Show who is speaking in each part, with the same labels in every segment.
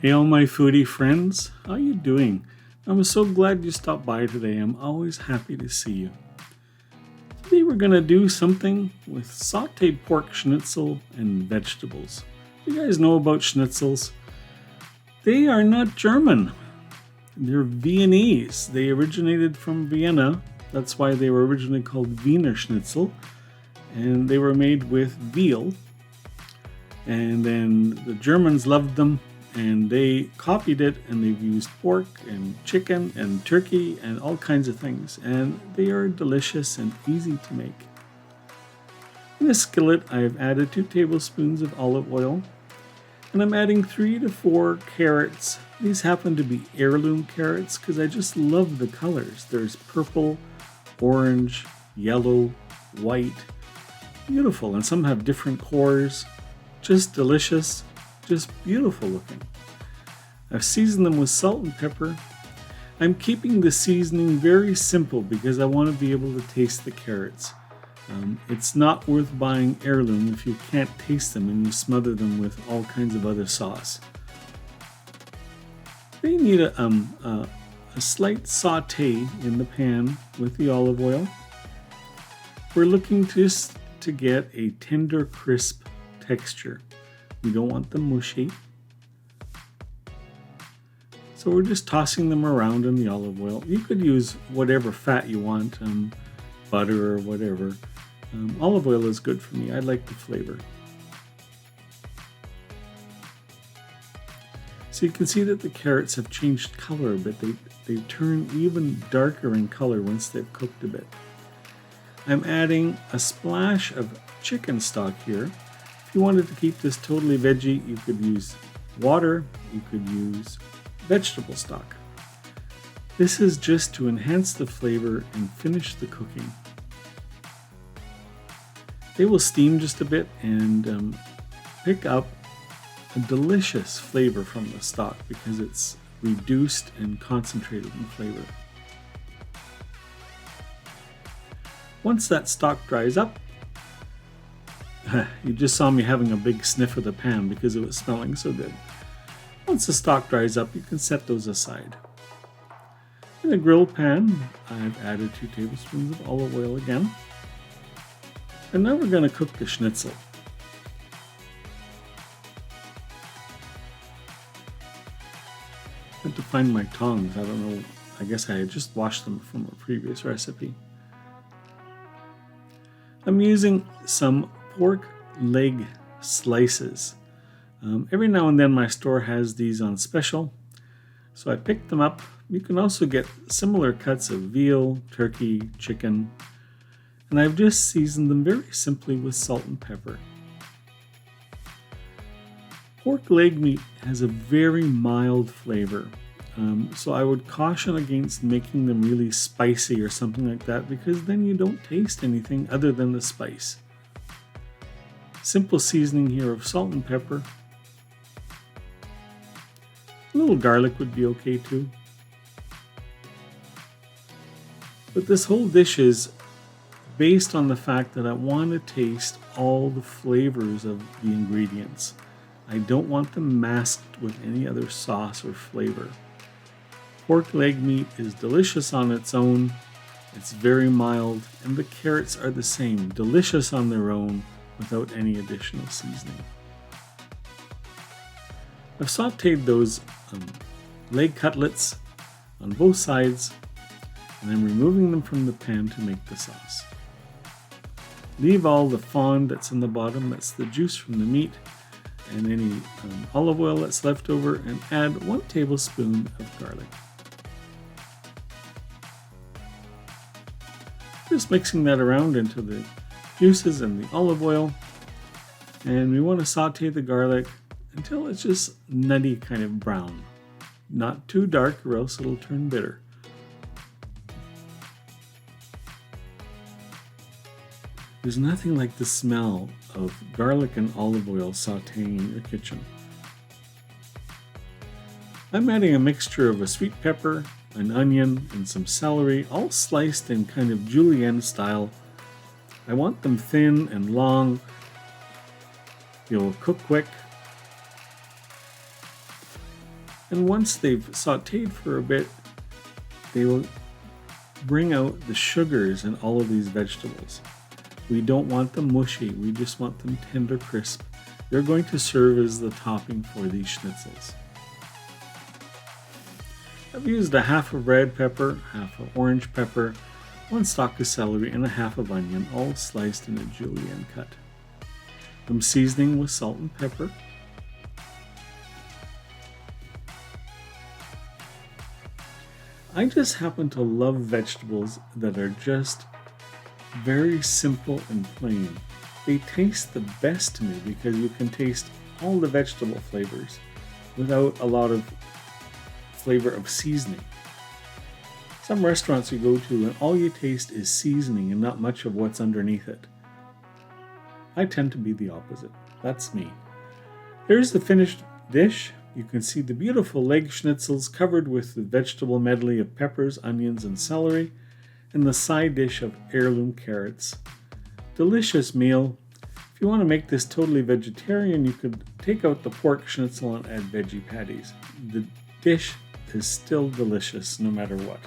Speaker 1: Hey all my foodie friends, how you doing? I'm so glad you stopped by today. I'm always happy to see you. Today we're going to do something with sauteed pork schnitzel and vegetables. You guys know about schnitzels? They are not German. They're Viennese. They originated from Vienna. That's why they were originally called Wiener Schnitzel. And they were made with veal. And then the Germans loved them. And they copied it, and they've used pork and chicken and turkey and all kinds of things. And they are delicious and easy to make. In a skillet, I've added 2 tablespoons of olive oil. And I'm adding 3 to 4 carrots. These happen to be heirloom carrots because I just love the colors. There's purple, orange, yellow, white. Beautiful. And some have different cores. Just delicious. Just beautiful looking. I've seasoned them with salt and pepper. I'm keeping the seasoning very simple because I want to be able to taste the carrots. It's not worth buying heirloom if you can't taste them and you smother them with all kinds of other sauce. They need a slight saute in the pan with the olive oil. We're looking just to get a tender, crisp texture. We don't want them mushy. So we're just tossing them around in the olive oil. You could use whatever fat you want, butter or whatever. Olive oil is good for me. I like the flavor. So you can see that the carrots have changed color a bit. They turn even darker in color once they've cooked a bit. I'm adding a splash of chicken stock here. If you wanted to keep this totally veggie, you could use water, you could use vegetable stock. This is just to enhance the flavor and finish the cooking. They will steam just a bit and pick up a delicious flavor from the stock because it's reduced and concentrated in flavor. Once that stock dries up, you just saw me having a big sniff of the pan because it was smelling so good. Once the stock dries up, you can set those aside. In a grill pan, I've added 2 tablespoons of olive oil again. And now we're going to cook the schnitzel. I had to find my tongs. I don't know. I guess I had just washed them from a previous recipe. I'm using some pork leg slices. Every now and then my store has these on special, so I picked them up. You can also get similar cuts of veal, turkey, chicken, and I've just seasoned them very simply with salt and pepper. Pork leg meat has a very mild flavor, so I would caution against making them really spicy or something like that because then you don't taste anything other than the spice. Simple seasoning here of salt and pepper. A little garlic would be okay too. But this whole dish is based on the fact that I want to taste all the flavors of the ingredients. I don't want them masked with any other sauce or flavor. Pork leg meat is delicious on its own. It's very mild, and the carrots are the same, delicious on their own, without any additional seasoning. I've sauteed those leg cutlets on both sides, and I'm removing them from the pan to make the sauce. Leave all the fond that's in the bottom, that's the juice from the meat, and any olive oil that's left over, and add 1 tablespoon of garlic. Just mixing that around into the juices and the olive oil, and we want to saute the garlic until it's just nutty kind of brown. Not too dark or else it'll turn bitter. There's nothing like the smell of garlic and olive oil sauteing in your kitchen. I'm adding a mixture of a sweet pepper, an onion, and some celery, all sliced in kind of julienne style. I want them thin and long. You'll cook quick. And once they've sauteed for a bit, they will bring out the sugars in all of these vegetables. We don't want them mushy, we just want them tender crisp. They're going to serve as the topping for these schnitzels. I've used a half of red pepper, half of orange pepper, 1 stalk of celery, and a half of onion, all sliced in a julienne cut. I'm seasoning with salt and pepper. I just happen to love vegetables that are just very simple and plain. They taste the best to me because you can taste all the vegetable flavors without a lot of flavor of seasoning. Some restaurants you go to and all you taste is seasoning and not much of what's underneath it. I tend to be the opposite. That's me. Here's the finished dish. You can see the beautiful leg schnitzels covered with the vegetable medley of peppers, onions, and celery, and the side dish of heirloom carrots. Delicious meal. If you want to make this totally vegetarian, you could take out the pork schnitzel and add veggie patties. The dish is still delicious no matter what.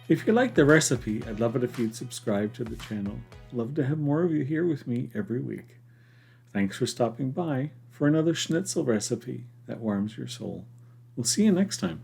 Speaker 1: If you like the recipe, I'd love it if you'd subscribe to the channel. Love to have more of you here with me every week. Thanks for stopping by for another schnitzel recipe that warms your soul. We'll see you next time.